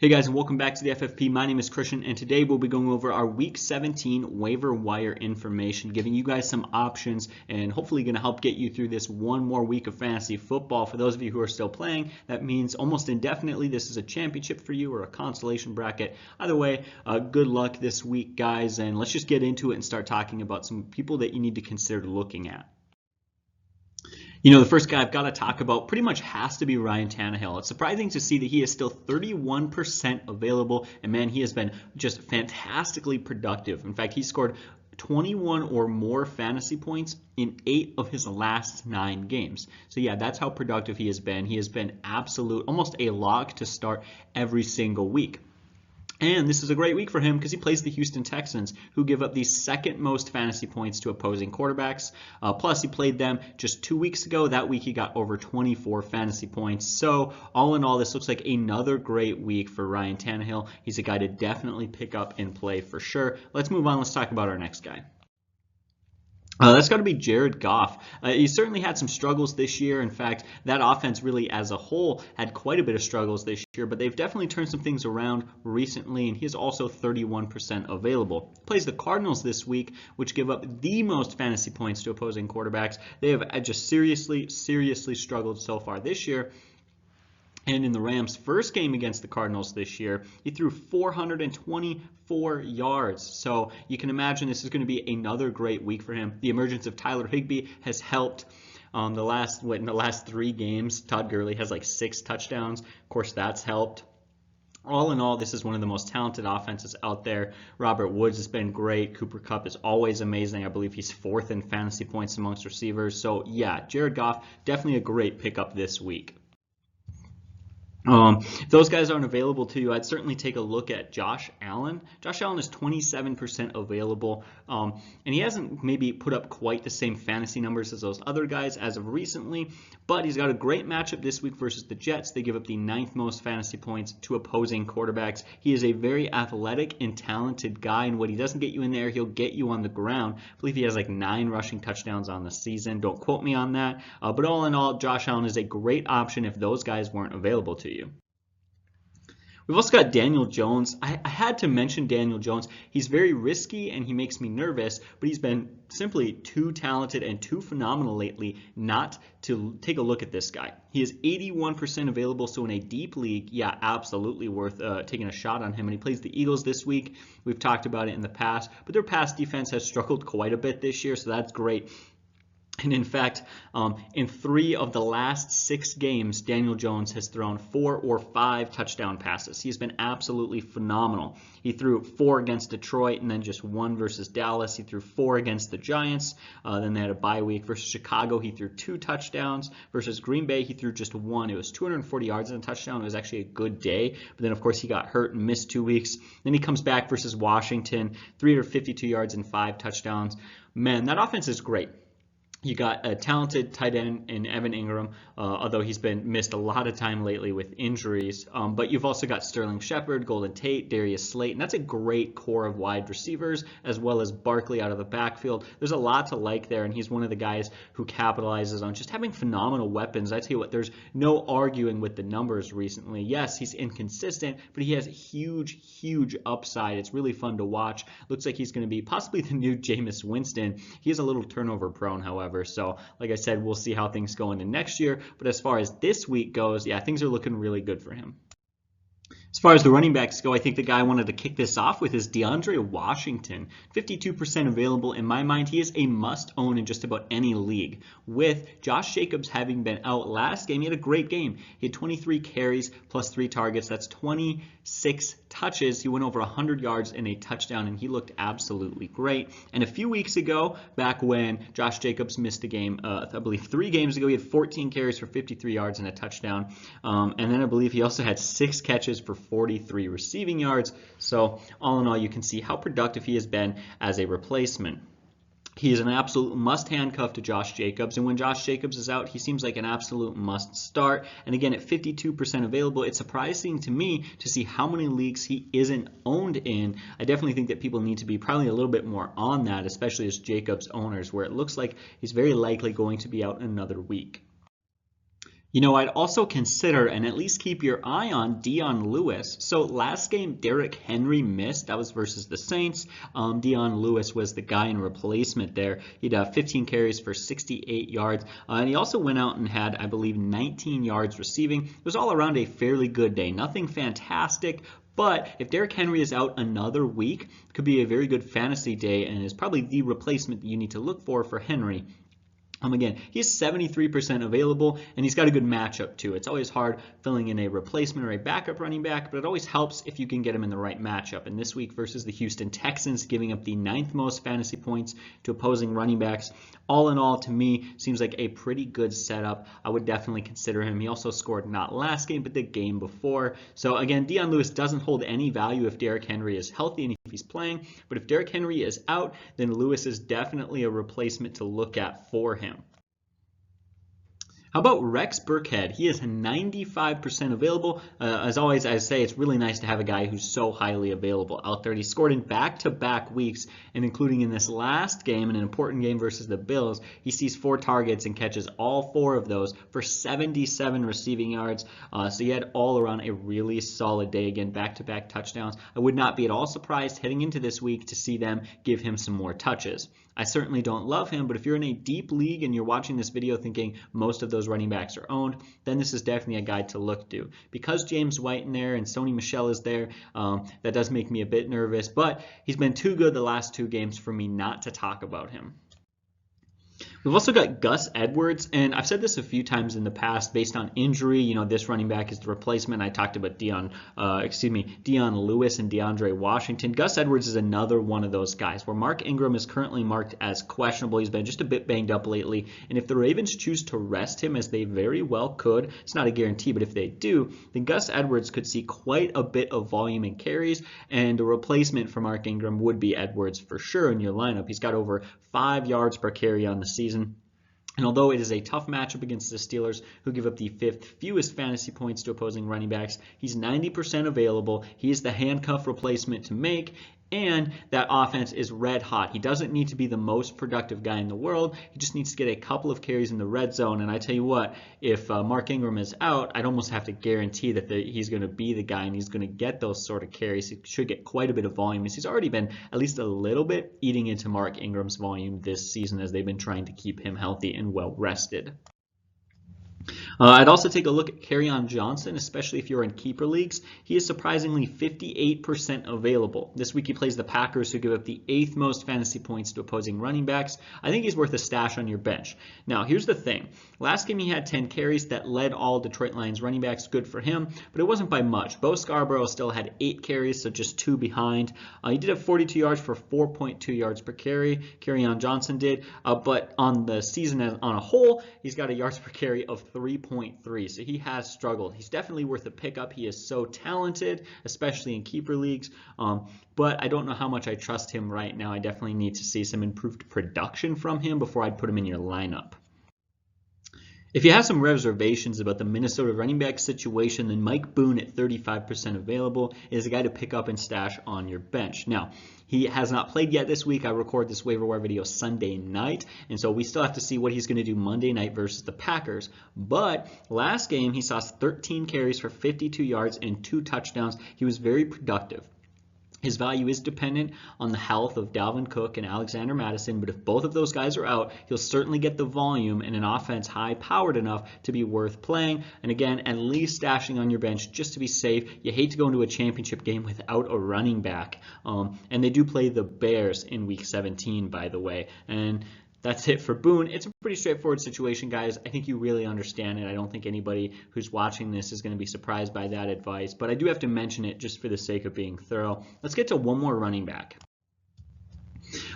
Hey guys, and welcome back to the FFP. My name is Christian, and today we'll be going over our Week 17 waiver wire information, giving you guys some options and hopefully going to help get you through this one more week of fantasy football. For those of you who are still playing, that means almost indefinitely this is a championship for you or a consolation bracket. Either way, good luck this week, guys, and let's just get into it and start talking about some people that you need to consider looking at. You know, the first guy I've got to talk about pretty much has to be Ryan Tannehill. It's surprising to see that he is still 31% available, and man, he has been just fantastically productive. In fact, he scored 21 or more fantasy points in 8 of his last 9 games. So yeah, that's how productive he has been. He has been absolute, almost a lock to start every single week. And this is a great week for him because he plays the Houston Texans, who give up the second most fantasy points to opposing quarterbacks. Plus, he played them just 2 weeks ago. That week, he got over 24 fantasy points. So, all in all, this looks like another great week for Ryan Tannehill. He's a guy to definitely pick up and play for sure. Let's move on. Let's talk about our next guy. That's got to be Jared Goff. He certainly had some struggles this year. In fact, that offense really as a whole had quite a bit of struggles this year, but they've definitely turned some things around recently, and he's also 31% available. He plays the Cardinals this week, which give up the most fantasy points to opposing quarterbacks. They have just seriously struggled so far this year. And in the Rams' first game against the Cardinals this year, he threw 424 yards. So you can imagine this is going to be another great week for him. The emergence of Tyler Higbee has helped. In the last 3 games, Todd Gurley has like 6 touchdowns. Of course, that's helped. All in all, this is one of the most talented offenses out there. Robert Woods has been great. Cooper Kupp is always amazing. I believe he's 4th in fantasy points amongst receivers. So yeah, Jared Goff, definitely a great pickup this week. If those guys aren't available to you, I'd certainly take a look at Josh Allen. Josh Allen is 27% available, and he hasn't maybe put up quite the same fantasy numbers as those other guys as of recently, but he's got a great matchup this week versus the Jets. They give up the 9th most fantasy points to opposing quarterbacks. He is a very athletic and talented guy, and when he doesn't get you in there, he'll get you on the ground. I believe he has like 9 rushing touchdowns on the season. Don't quote me on that, but all in all, Josh Allen is a great option if those guys weren't available to you. We've also got Daniel Jones. I had to mention Daniel Jones. He's very risky and he makes me nervous, but he's been simply too talented and too phenomenal lately not to take a look at this guy. He is 81% available, so in a deep league, yeah, absolutely worth taking a shot on him. And he plays the Eagles this week. We've talked about it in the past, but their pass defense has struggled quite a bit this year, so that's great. And in fact, in 3 of the last 6 games, Daniel Jones has thrown 4 or 5 touchdown passes. He's been absolutely phenomenal. He threw 4 against Detroit and then just 1 versus Dallas. He threw 4 against the Giants. Then they had a bye week. Versus Chicago, he threw 2 touchdowns. Versus Green Bay, he threw just 1. It was 240 yards and a touchdown. It was actually a good day. But then, of course, he got hurt and missed 2 weeks. Then he comes back versus Washington, 352 yards and 5 touchdowns. Man, that offense is great. You got a talented tight end in Evan Ingram, although he's been missed a lot of time lately with injuries. But you've also got Sterling Shepard, Golden Tate, Darius Slate, and that's a great core of wide receivers, as well as Barkley out of the backfield. There's a lot to like there, and he's one of the guys who capitalizes on just having phenomenal weapons. I tell you what, there's no arguing with the numbers recently. Yes, he's inconsistent, but he has huge upside. It's really fun to watch. Looks like he's going to be possibly the new Jameis Winston. He is a little turnover prone, however. So, like I said, we'll see how things go into next year. But as far as this week goes, yeah, things are looking really good for him. As far as the running backs go, I think the guy I wanted to kick this off with is DeAndre Washington. 52% available. In my mind, he is a must-own in just about any league. With Josh Jacobs having been out last game, he had a great game. He had 23 carries plus 3 targets. That's 26 touches. He went over 100 yards and a touchdown, and he looked absolutely great. And a few weeks ago, back when Josh Jacobs missed a game, I believe 3 games ago, he had 14 carries for 53 yards and a touchdown. And then I believe he also had 6 catches for 43 receiving yards. So all in all, you can see how productive he has been as a replacement. He is an absolute must handcuff to Josh Jacobs, and when Josh Jacobs is out, he seems like an absolute must start. And again, at 52% available, it's surprising to me to see how many leagues he isn't owned in. I definitely think that people need to be probably a little bit more on that, especially as Jacobs owners, where it looks like he's very likely going to be out another week. You know, I'd also consider and at least keep your eye on Dion Lewis. So last game, Derrick Henry missed. That was versus the Saints. Dion Lewis was the guy in replacement there. He'd have 15 carries for 68 yards. And he also went out and had, I believe, 19 yards receiving. It was all around a fairly good day. Nothing fantastic. But if Derrick Henry is out another week, it could be a very good fantasy day and is probably the replacement that you need to look for Henry. Again, he's 73% available, and he's got a good matchup too. It's always hard filling in a replacement or a backup running back, but it always helps if you can get him in the right matchup. And this week versus the Houston Texans, giving up the 9th most fantasy points to opposing running backs. All in all, to me, seems like a pretty good setup. I would definitely consider him. He also scored not last game, but the game before. So again, Dion Lewis doesn't hold any value if Derrick Henry is healthy and if he's playing. But if Derrick Henry is out, then Lewis is definitely a replacement to look at for him. How about Rex Burkhead? He is 95% available. As always, I say it's really nice to have a guy who's so highly available out there. He scored in back-to-back weeks, and including in this last game, in an important game versus the Bills, he sees 4 targets and catches all 4 of those for 77 receiving yards. So he had all around a really solid day. Again, back-to-back touchdowns. I would not be at all surprised heading into this week to see them give him some more touches. I certainly don't love him, but if you're in a deep league and you're watching this video thinking most of those running backs are owned, then this is definitely a guy to look to. Because James White in there and Sony Michel is there, that does make me a bit nervous, but he's been too good the last 2 games for me not to talk about him. We've also got Gus Edwards, and I've said this a few times in the past based on injury. You know, this running back is the replacement. I talked about Dion Lewis and DeAndre Washington. Gus Edwards is another one of those guys where Mark Ingram is currently marked as questionable. He's been just a bit banged up lately, and if the Ravens choose to rest him, as they very well could, it's not a guarantee, but if they do, then Gus Edwards could see quite a bit of volume and carries, and a replacement for Mark Ingram would be Edwards for sure in your lineup. He's got over 5 yards per carry on the season. And although it is a tough matchup against the Steelers, who give up the 5th fewest fantasy points to opposing running backs, he's 90% available. He is the handcuff replacement to make, and that offense is red hot. He doesn't need to be the most productive guy in the world. He just needs to get a couple of carries in the red zone. And I tell you what, if Mark Ingram is out, I'd almost have to guarantee that he's going to be the guy and he's going to get those sort of carries. He should get quite a bit of volume. He's already been at least a little bit eating into Mark Ingram's volume this season as they've been trying to keep him healthy and well rested. I'd also take a look at Kerryon Johnson, especially if you're in keeper leagues. He is surprisingly 58% available. This week he plays the Packers, who give up the 8th most fantasy points to opposing running backs. I think he's worth a stash on your bench. Now, here's the thing. Last game he had 10 carries. That led all Detroit Lions running backs. Good for him, but it wasn't by much. Bo Scarborough still had 8 carries, so just 2 behind. He did have 42 yards for 4.2 yards per carry. Kerryon Johnson did, but on the season on a whole, he's got a yards per carry of 3.3, so he has struggled. He's definitely worth a pickup. He is so talented, especially in keeper leagues, but I don't know how much I trust him right now. I definitely need to see some improved production from him before I'd put him in your lineup. If you have some reservations about the Minnesota running back situation, then Mike Boone at 35% available is a guy to pick up and stash on your bench. Now, he has not played yet this week. I record this waiver wire video Sunday night, and so we still have to see what he's going to do Monday night versus the Packers. But last game, he saw 13 carries for 52 yards and 2 touchdowns. He was very productive. His value is dependent on the health of Dalvin Cook and Alexander Mattison, but if both of those guys are out, he'll certainly get the volume and an offense high-powered enough to be worth playing. And again, at least stashing on your bench just to be safe. You hate to go into a championship game without a running back. And they do play the Bears in Week 17, by the way. And that's it for Boone. It's a pretty straightforward situation, guys. I think you really understand it. I don't think anybody who's watching this is going to be surprised by that advice, but I do have to mention it just for the sake of being thorough. Let's get to one more running back.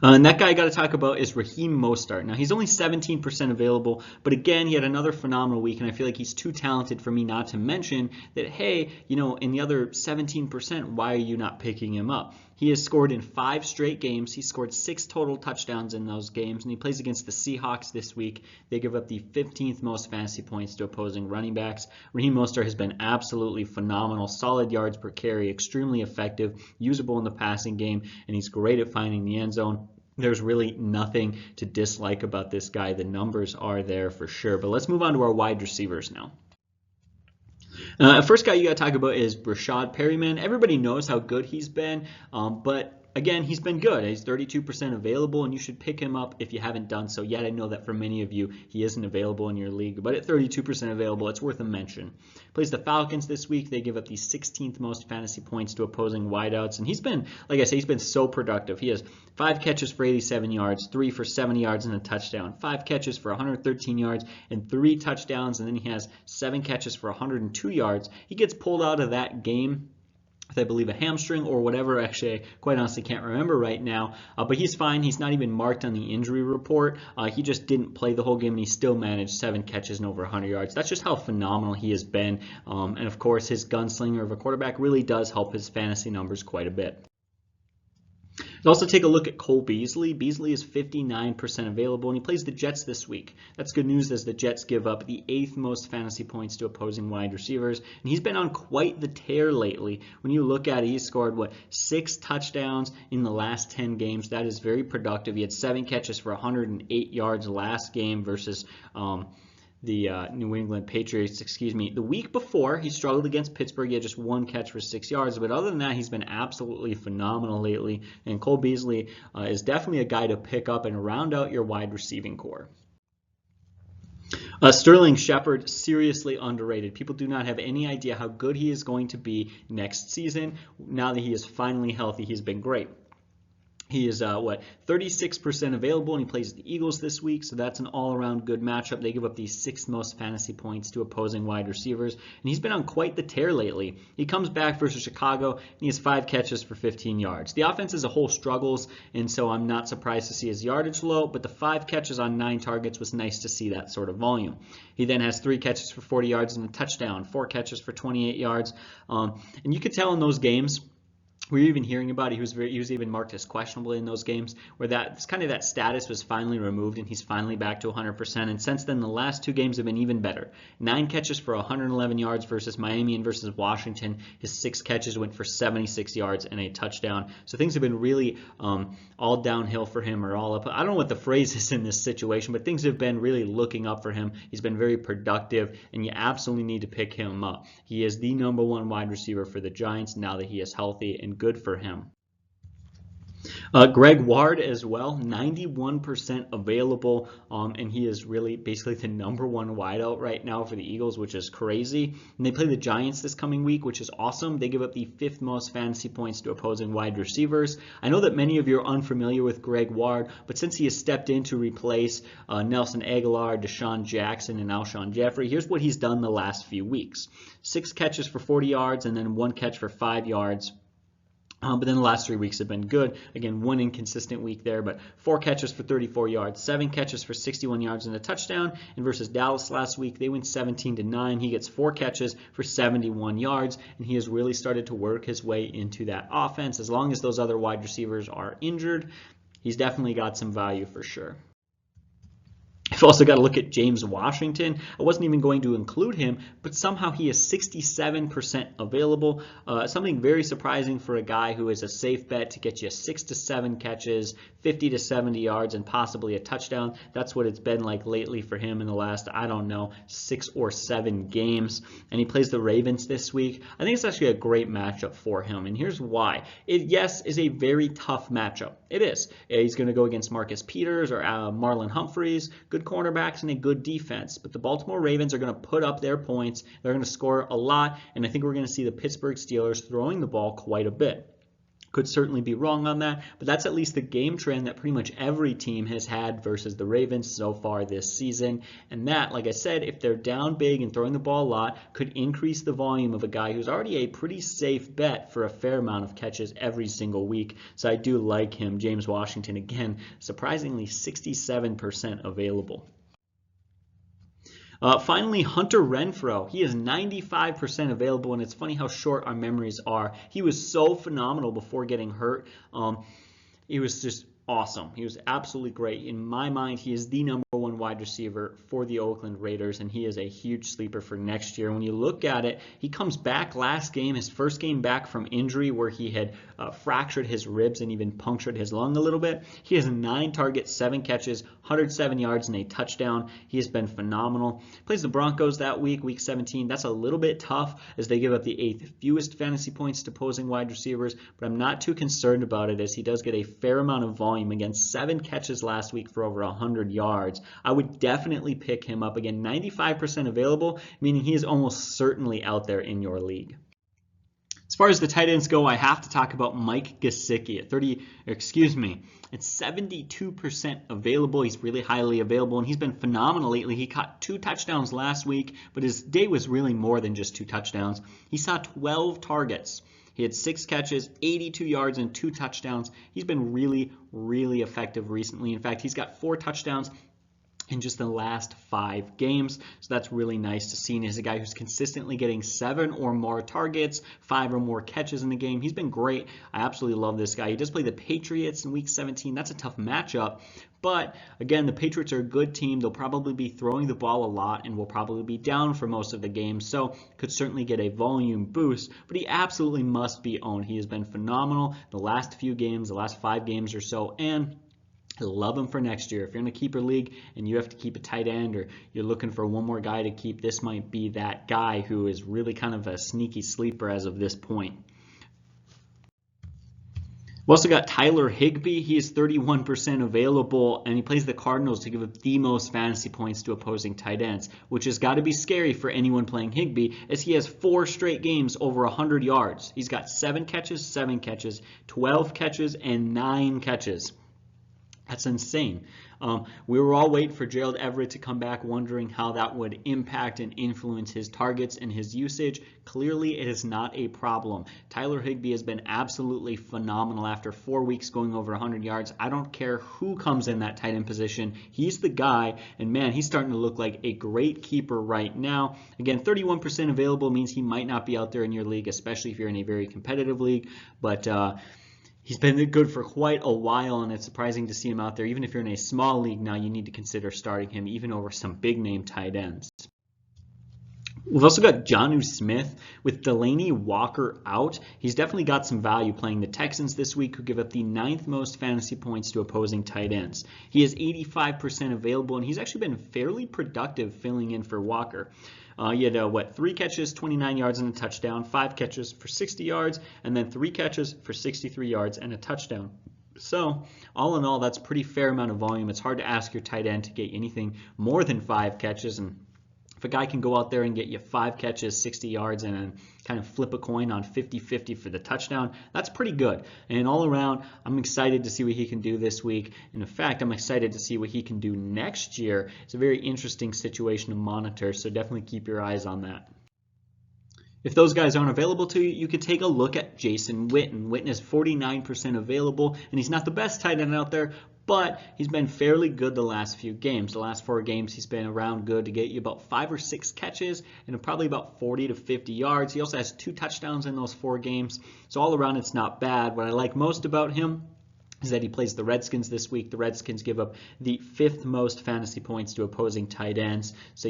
And that guy I got to talk about is Raheem Mostert. Now, he's only 17% available, but again, he had another phenomenal week, and I feel like he's too talented for me not to mention that, hey, you know, in the other 17%, why are you not picking him up? He has scored in 5 straight games. He scored 6 total touchdowns in those games, and he plays against the Seahawks this week. They give up the 15th most fantasy points to opposing running backs. Raheem Mostert has been absolutely phenomenal. Solid yards per carry, extremely effective, usable in the passing game, and he's great at finding the end zone. There's really nothing to dislike about this guy. The numbers are there for sure. But let's move on to our wide receivers now. First guy you got to talk about is Brashad Perriman. Everybody knows how good he's been, but again, he's been good. He's 32% available, and you should pick him up if you haven't done so yet. I know that for many of you, he isn't available in your league, but at 32% available, it's worth a mention. Plays the Falcons this week. They give up the 16th most fantasy points to opposing wideouts, and he's been, like I say, he's been so productive. He has 5 catches for 87 yards, 3 for 70 yards, and a touchdown. 5 catches for 113 yards and 3 touchdowns, and then he has 7 catches for 102 yards. He gets pulled out of that game with, I believe, a hamstring or whatever. Actually, I quite honestly can't remember right now. But he's fine. He's not even marked on the injury report. He just didn't play the whole game, and he still managed 7 catches and over 100 yards. That's just how phenomenal he has been. And of course, his gunslinger of a quarterback really does help his fantasy numbers quite a bit. Let's also take a look at Cole Beasley. Beasley is 59% available, and he plays the Jets this week. That's good news, as the Jets give up the 8th most fantasy points to opposing wide receivers, and he's been on quite the tear lately. When you look at it, he's scored, 6 touchdowns in the last 10 games. That is very productive. He had 7 catches for 108 yards last game versus the New England Patriots, The week before, he struggled against Pittsburgh. He had just 1 catch for 6 yards. But other than that, he's been absolutely phenomenal lately. And Cole Beasley is definitely a guy to pick up and round out your wide receiving core. Sterling Shepard, seriously underrated. People do not have any idea how good he is going to be next season. Now that he is finally healthy, he's been great. He is, 36% available, and he plays the Eagles this week, so that's an all-around good matchup. They give up the 6th most fantasy points to opposing wide receivers, and he's been on quite the tear lately. He comes back versus Chicago, and he has 5 catches for 15 yards. The offense as a whole struggles, and so I'm not surprised to see his yardage low, but the 5 catches on 9 targets was nice to see that sort of volume. He then has 3 catches for 40 yards and a touchdown, 4 catches for 28 yards, and you could tell in those games, we were even hearing about it. He was even marked as questionable in those games, where that status was finally removed, and he's finally back to 100%. And since then, the last 2 games have been even better. 9 catches for 111 yards versus Miami and versus Washington. His 6 catches went for 76 yards and a touchdown. So things have been really all downhill for him, or all up. I don't know what the phrase is in this situation, but things have been really looking up for him. He's been very productive, and you absolutely need to pick him up. He is the #1 wide receiver for the Giants now that he is healthy, and good for him. Greg Ward as well, 91% available, and he is really basically the #1 wideout right now for the Eagles, which is crazy. And they play the Giants this coming week, which is awesome. They give up the 5th most fantasy points to opposing wide receivers. I know that many of you are unfamiliar with Greg Ward, but since he has stepped in to replace Nelson Aguilar, Deshaun Jackson, and Alshon Jeffrey, here's what he's done the last few weeks. 6 catches for 40 yards, and then 1 catch for 5 yards. But then the last 3 weeks have been good. Again, 1 inconsistent week there, but 4 catches for 34 yards, 7 catches for 61 yards and a touchdown. And versus Dallas last week, they went 17-9. He gets 4 catches for 71 yards, and he has really started to work his way into that offense. As long as those other wide receivers are injured, he's definitely got some value for sure. You've also got to look at James Washington. I wasn't even going to include him, but somehow he is 67% available. Something very surprising for a guy who is a safe bet to get you 6 to 7 catches, 50 to 70 yards, and possibly a touchdown. That's what it's been like lately for him in the last, 6 or 7 games. And he plays the Ravens this week. I think it's actually a great matchup for him, and here's why. It, yes, is a very tough matchup. It is. He's going to go against Marcus Peters or Marlon Humphreys. Good cornerbacks and a good defense, but the Baltimore Ravens are going to put up their points. They're going to score a lot, and I think we're going to see the Pittsburgh Steelers throwing the ball quite a bit. Could certainly be wrong on that, but that's at least the game trend that pretty much every team has had versus the Ravens so far this season. And that, like I said, if they're down big and throwing the ball a lot, could increase the volume of a guy who's already a pretty safe bet for a fair amount of catches every single week. So I do like him. James Washington, again, surprisingly 67% available. Finally, Hunter Renfrow. He is 95% available, and it's funny how short our memories are. He was so phenomenal before getting hurt. He was just awesome. He was absolutely great. In my mind, he is the number one wide receiver for the Oakland Raiders, and he is a huge sleeper for next year. When you look at it, he comes back last game, his first game back from injury where he had fractured his ribs and even punctured his lung a little bit. He has 9 targets, 7 catches, 107 yards, and a touchdown. He has been phenomenal. Plays the Broncos that week, week 17. That's a little bit tough as they give up the 8th fewest fantasy points to opposing wide receivers, but I'm not too concerned about it as he does get a fair amount of volume against 7 catches last week for over 100 yards. I would definitely pick him up. Again, 95% available, meaning he is almost certainly out there in your league. As far as the tight ends go, I have to talk about Mike Gesicki at 72% available. He's really highly available, and he's been phenomenal lately. He caught 2 touchdowns last week, but his day was really more than just 2 touchdowns. He saw 12 targets. He had 6 catches, 82 yards, and 2 touchdowns. He's been really, really effective recently. In fact, he's got 4 touchdowns in just the last 5 games. So that's really nice to see. And he's a guy who's consistently getting 7 or more targets, 5 or more catches in the game. He's been great. I absolutely love this guy. He does play the Patriots in week 17. That's a tough matchup. But again, the Patriots are a good team. They'll probably be throwing the ball a lot and will probably be down for most of the game. So could certainly get a volume boost, but he absolutely must be owned. He has been phenomenal the last few games, the last 5 games or so, and I love him for next year. If you're in a keeper league and you have to keep a tight end or you're looking for one more guy to keep, this might be that guy who is really kind of a sneaky sleeper as of this point. We also got Tyler Higbee. He is 31% available, and he plays the Cardinals to give up the most fantasy points to opposing tight ends, which has got to be scary for anyone playing Higbee, as he has 4 straight games over 100 yards. He's got 7 catches, 12 catches, and 9 catches. That's insane. We were all waiting for Gerald Everett to come back, wondering how that would impact and influence his targets and his usage. Clearly, it is not a problem. Tyler Higbee has been absolutely phenomenal after 4 weeks going over 100 yards. I don't care who comes in that tight end position. He's the guy, and man, he's starting to look like a great keeper right now. Again, 31% available means he might not be out there in your league, especially if you're in a very competitive league, but he's been good for quite a while, and it's surprising to see him out there. Even if you're in a small league now, you need to consider starting him even over some big-name tight ends. We've also got Jonnu Smith with Delaney Walker out. He's definitely got some value playing the Texans this week, who give up the 9th most fantasy points to opposing tight ends. He is 85% available, and he's actually been fairly productive filling in for Walker. He had 3 catches, 29 yards, and a touchdown, 5 catches for 60 yards, and then 3 catches for 63 yards and a touchdown. So, all in all, that's a pretty fair amount of volume. It's hard to ask your tight end to get anything more than 5 catches, and if a guy can go out there and get you 5 catches, 60 yards, and then kind of flip a coin on 50-50 for the touchdown, that's pretty good. And all around, I'm excited to see what he can do this week. And in fact, I'm excited to see what he can do next year. It's a very interesting situation to monitor, so definitely keep your eyes on that. If those guys aren't available to you, you could take a look at Jason Witten. Witten is 49% available, and he's not the best tight end out there, but he's been fairly good the last few games. The last 4 games, he's been around good to get you about 5 or 6 catches and probably about 40 to 50 yards. He also has 2 touchdowns in those 4 games. So all around, it's not bad. What I like most about him is that he plays the Redskins this week. The Redskins give up the 5th most fantasy points to opposing tight ends. So,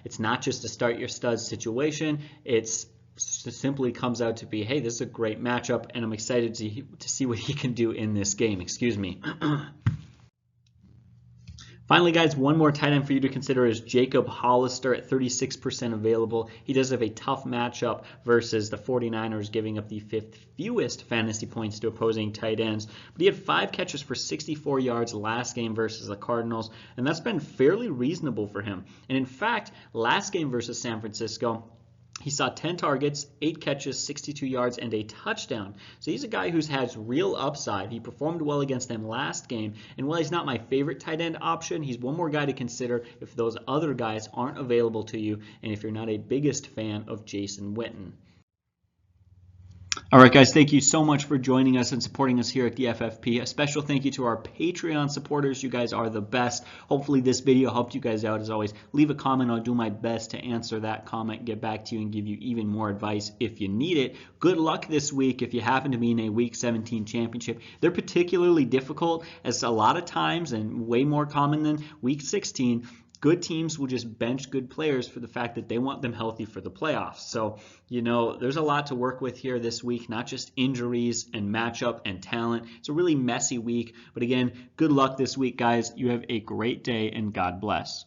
it's not just a start your studs situation. It's simply comes out to be, hey, this is a great matchup, and I'm excited to see what he can do in this game. Excuse me. Finally, guys, one more tight end for you to consider is Jacob Hollister at 36% available. He does have a tough matchup versus the 49ers, giving up the 5th fewest fantasy points to opposing tight ends. But he had 5 catches for 64 yards last game versus the Cardinals, and that's been fairly reasonable for him. And in fact, last game versus San Francisco, he saw 10 targets, 8 catches, 62 yards, and a touchdown. So he's a guy who has real upside. He performed well against them last game. And while he's not my favorite tight end option, he's one more guy to consider if those other guys aren't available to you and if you're not a biggest fan of Jason Witten. All right, guys, thank you so much for joining us and supporting us here at the FFP. A special thank you to our Patreon supporters. You guys are the best. Hopefully this video helped you guys out. As always, leave a comment. I'll do my best to answer that comment, get back to you, and give you even more advice if you need it. Good luck this week if you happen to be in a Week 17 championship. They're particularly difficult, as a lot of times, and way more common than Week 16, good teams will just bench good players for the fact that they want them healthy for the playoffs. So, there's a lot to work with here this week, not just injuries and matchup and talent. It's a really messy week. But again, good luck this week, guys. You have a great day, and God bless.